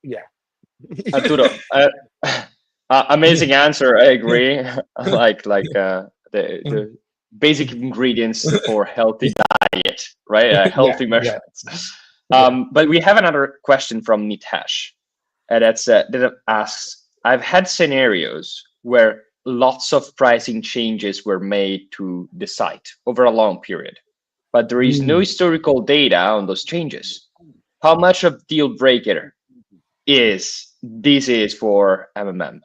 Yeah. Arturo, amazing answer. I agree. The basic ingredients for healthy diet, right? Yeah, Healthy yeah, measurements. yeah. But we have another question from Nitesh, that asks: I've had scenarios where lots of pricing changes were made to the site over a long period, but there is no Mm. historical data on those changes. How much of deal breaker is for MMM?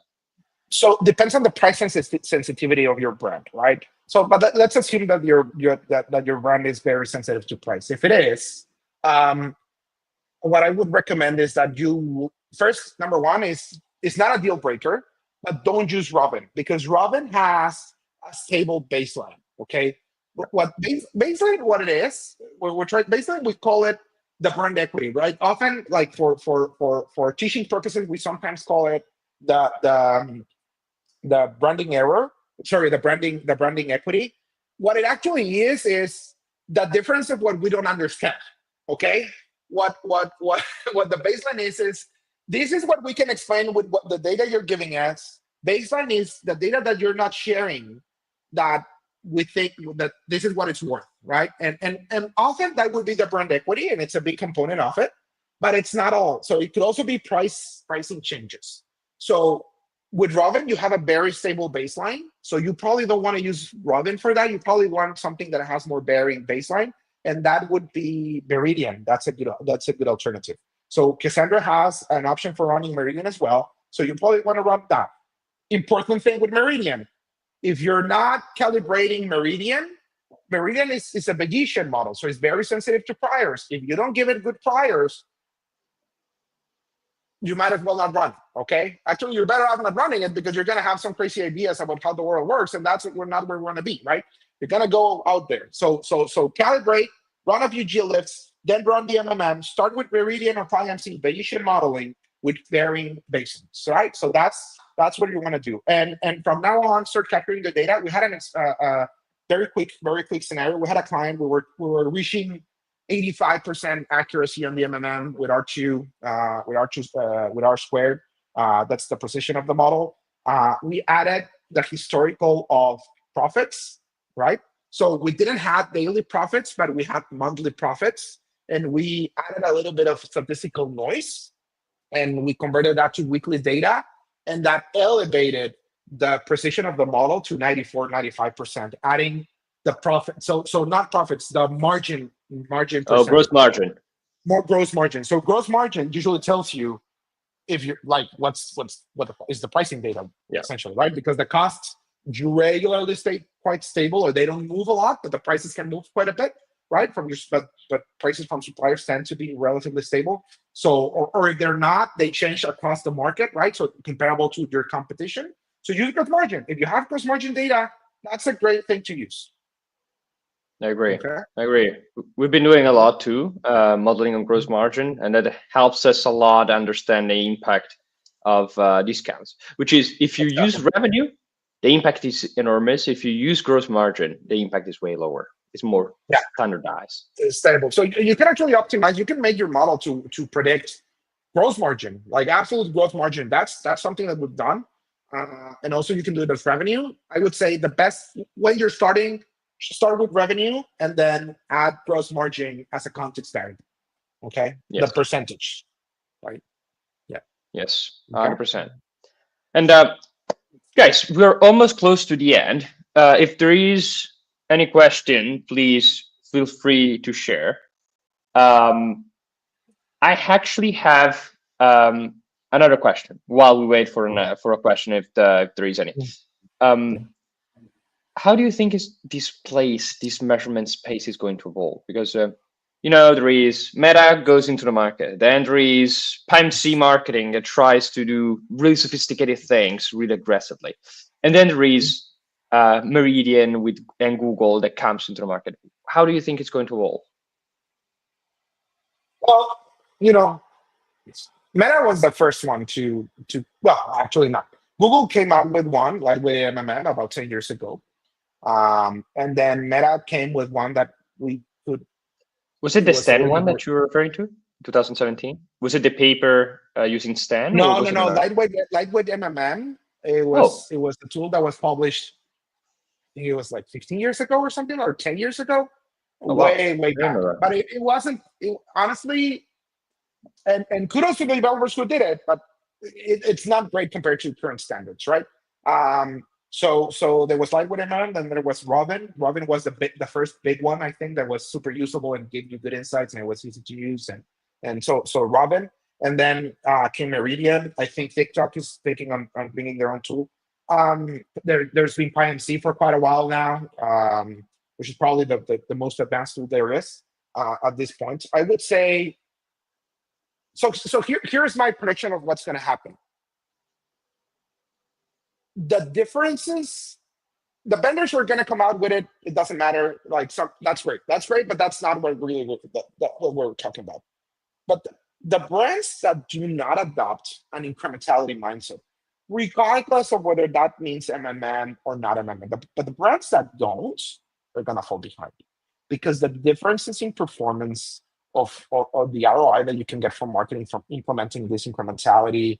So depends on the price sensitivity of your brand, right? So, but let's assume that your brand is very sensitive to price. If it is, what I would recommend is that you first, number one, is it's not a deal breaker, but don't use Robin, because Robin has a stable baseline. Okay, baseline, what it is, we're trying baseline, we call it the brand equity, right? Often, like for teaching purposes, we sometimes call it the branding error. Sorry, the branding equity. What it actually is the difference of what we don't understand. Okay, what what the baseline is this is what we can explain with what the data you're giving us. Baseline is the data that you're not sharing, that we think that this is what it's worth, right? And often that would be the brand equity, and it's a big component of it, but it's not all. So it could also be pricing changes. So with Robin, you have a very stable baseline. So you probably don't want to use Robin for that. You probably want something that has more varying baseline, and that would be Meridian. That's a good alternative. So Cassandra has an option for running Meridian as well. So you probably want to run that. Important thing with Meridian, if you're not calibrating Meridian, Meridian is a Bayesian model, so it's very sensitive to priors. If you don't give it good priors, you might as well not run. Okay, actually, you're better off not running it, because you're going to have some crazy ideas about how the world works, and that's what we're not where we want to be, right? You're going to go out there. So calibrate, run a few glifts, then run the MMM. Start with Meridian or PyMC Bayesian modeling with varying basins, right? So that's what you want to do. And from now on, start capturing the data. We had a very quick scenario. We had a client. We were reaching 85% accuracy on the MMM with R squared. That's the precision of the model. We added the historical of profits, right? So we didn't have daily profits, but we had monthly profits, and we added a little bit of statistical noise, and we converted that to weekly data, and that elevated the precision of the model to 94, 95%, adding the profit. So not profits, the margin Oh, percentage. gross margin. More gross margin. So gross margin usually tells you if you're like what is the pricing data, Yeah. essentially, right? Because the costs regularly stay quite stable, or they don't move a lot, but the prices can move quite a bit, right? But prices from suppliers tend to be relatively stable. So or if they're not, they change across the market, right? So comparable to your competition. So use gross margin. If you have gross margin data, that's a great thing to use. I agree. Okay. I agree. We've been doing a lot too, modeling on gross margin, and that helps us a lot understand the impact of discounts. Which is, if you use revenue, the impact is enormous. If you use gross margin, the impact is way lower. It's more standardized. It's stable. So you can actually optimize. You can make your model to predict gross margin, like absolute gross margin. That's something that we've done. And also you can do it as revenue. I would say the best when you're starting, start with revenue and then add gross margin as a context variable. Okay, Yes. the percentage, right? Yeah. Yes, Okay. 100%. And guys, we're almost close to the end. If there is any question, please feel free to share. I actually have another question while we wait for a question, if there is any. How do you think this measurement space is going to evolve? Because there is Meta goes into the market, then there is PIMC marketing that tries to do really sophisticated things really aggressively, and then there is Meridian and Google that comes into the market. How do you think it's going to evolve? Well, Meta was the first one to well, actually not. Google came out with one, like with MMM, about 10 years ago. And then Meta came with one that we could. Was it the was a Stan little bit one more. that you were referring to? 2017? Was it the paper using Stan? Or No, was no, it no. another? Lightweight MMM. It Oh, was the tool that was published. I think it was like 15 years ago or something, or 10 years ago. oh wow. Way I didn't back. know that. But it wasn't. Honestly, and kudos to the developers who did it, but it's not great compared to current standards, right? So there was Lightweight MMM, then there was Robin. Robin was the first big one, I think, that was super usable and gave you good insights, and it was easy to use, and so Robin, and then came Meridian. I think TikTok is thinking on bringing their own tool. There's been PyMC for quite a while now, which is probably the most advanced tool there is at this point. I would say. So here's my prediction of what's going to happen. The differences the vendors who are going to come out with it, it doesn't matter. Like some, that's great, but that's not what really what we're talking about. But the brands that do not adopt an incrementality mindset, regardless of whether that means MMM or not MMM, but the brands that don't are gonna fall behind because the differences in performance of the ROI that you can get from marketing from implementing this incrementality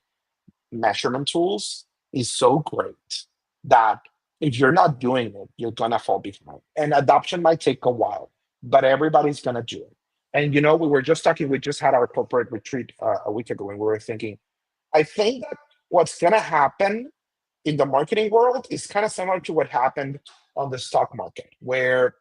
measurement tools is so great that if you're not doing it, you're gonna fall behind. And adoption might take a while, but everybody's gonna do it. And we were just talking, we just had our corporate retreat a week ago, and we were thinking, I think that what's gonna happen in the marketing world is kind of similar to what happened on the stock market, where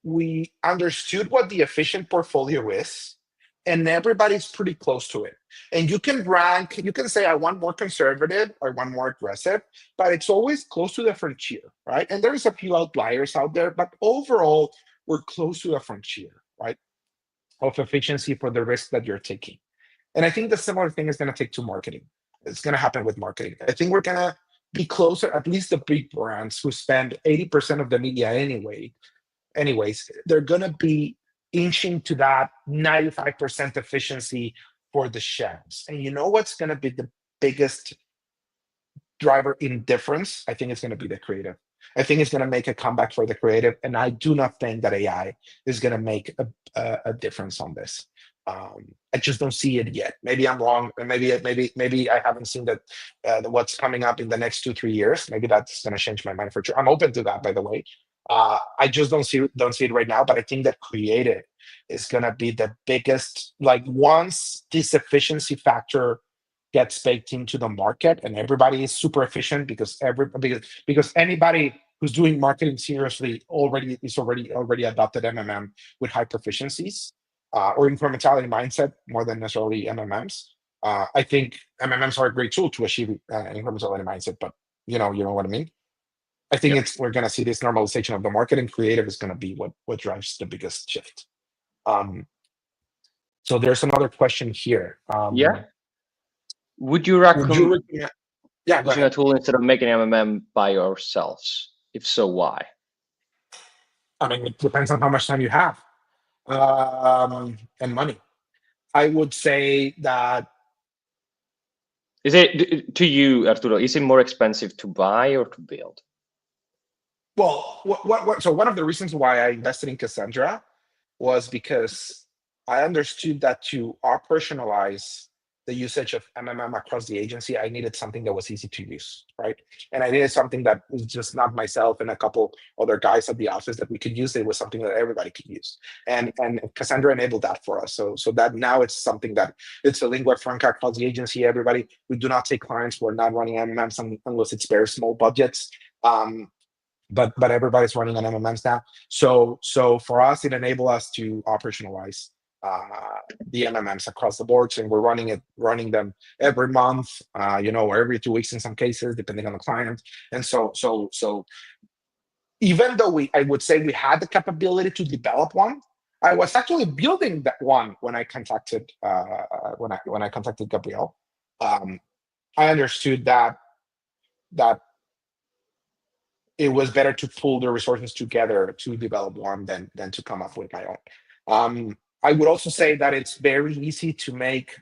we understood what the efficient portfolio is, and everybody's pretty close to it. And you can rank, you can say, I want more conservative or one more aggressive, but it's always close to the frontier, right? And there's a few outliers out there, but overall, we're close to the frontier, right? Of efficiency for the risk that you're taking. And I think the similar thing is going to take to marketing. It's going to happen with marketing. I think we're going to be closer, at least the big brands who spend 80% of the media anyways, they're going to be inching to that 95% efficiency for the shelves. And you know what's going to be the biggest driver in difference? I think it's going to be the creative. I think it's going to make a comeback for the creative, and I do not think that AI is going to make a difference on this. I just don't see it yet. Maybe I'm wrong, and maybe I haven't seen that what's coming up in the next 2-3 years. Maybe that's going to change my mind for sure. I'm open to that, by the way. I just don't see it right now. But I think that creative is going to be the biggest. Like once this efficiency factor gets baked into the market and everybody is super efficient because anybody who's doing marketing seriously already adopted MMM with high proficiencies or incrementality mindset more than necessarily MMMs. I think MMMs are a great tool to achieve incrementality mindset, but you know what I mean. I think Yeah. we're going to see this normalization of the market, and creative is going to be what drives the biggest shift. So there's another question here. Yeah. Would you Would you recommend recommend? Yeah, go using a ahead. tool instead of making MMM by yourselves? If so, why? I mean, it depends on how much time you have and money. I would say that, Is it to you, Arturo? Is it more expensive to buy or to build? well, so one of the reasons why I invested in Cassandra was because I understood that to operationalize the usage of MMM across the agency, I needed something that was easy to use, right? And I needed something that was just not myself and a couple other guys at the office that we could use. It was something that everybody could use, and Cassandra enabled that for us. So that now it's something that it's a lingua franca across the agency. Everybody, we do not take clients who are not running MMMs unless it's very small budgets. But everybody's running on MMMs now. So for us, it enabled us to operationalize the MMMs across the boards, and we're running them every month, or every 2 weeks in some cases, depending on the client. And so even though I would say we had the capability to develop one, I was actually building that one when I contacted Gabriel. I understood that it was better to pull the resources together to develop one than to come up with my own. I would also say that it's very easy to make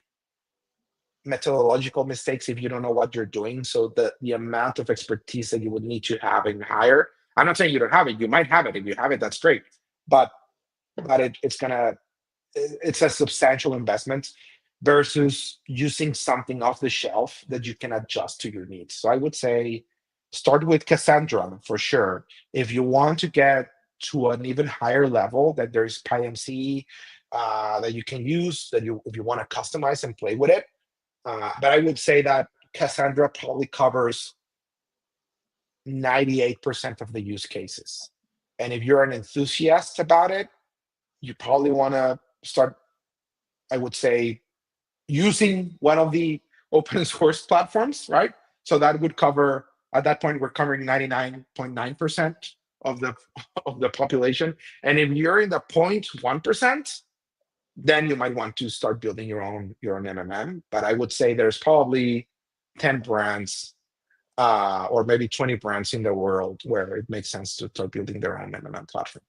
methodological mistakes if you don't know what you're doing. So the amount of expertise that you would need to have and hire. I'm not saying you don't have it. You might have it. If you have it, that's great. But it's a substantial investment versus using something off the shelf that you can adjust to your needs. So I would say start with Cassandra for sure. If you want to get to an even higher level, that there's PyMC that you can use, if you want to customize and play with it. But I would say that Cassandra probably covers 98% of the use cases. And if you're an enthusiast about it, you probably want to start, I would say, using one of the open source platforms, right? So that would cover, at that point, we're covering 99.9% of the population. And if you're in the 0.1%, then you might want to start building your own MMM. But I would say there's probably 10 brands or maybe 20 brands in the world where it makes sense to start building their own MMM platform.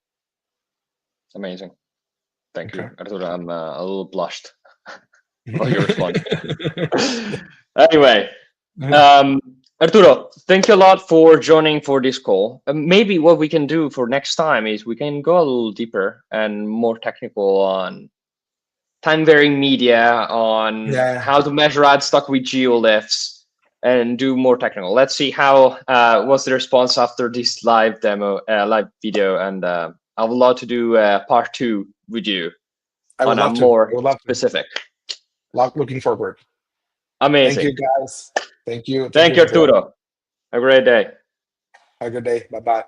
Amazing. Thank Okay. you, Arturo. I'm a little blushed about your response. Anyway, Arturo, thank you a lot for joining for this call. Maybe what we can do for next time is we can go a little deeper and more technical on time varying media, on how to measure ad stock with geolifts, and do more technical. Let's see how what's the response after this live demo, live video, and I would love to do part 2 with you on a more specific. Looking forward. Amazing. Thank you, guys. Thank you. Thank you, Arturo. Have a great day. Have a good day. Bye-bye.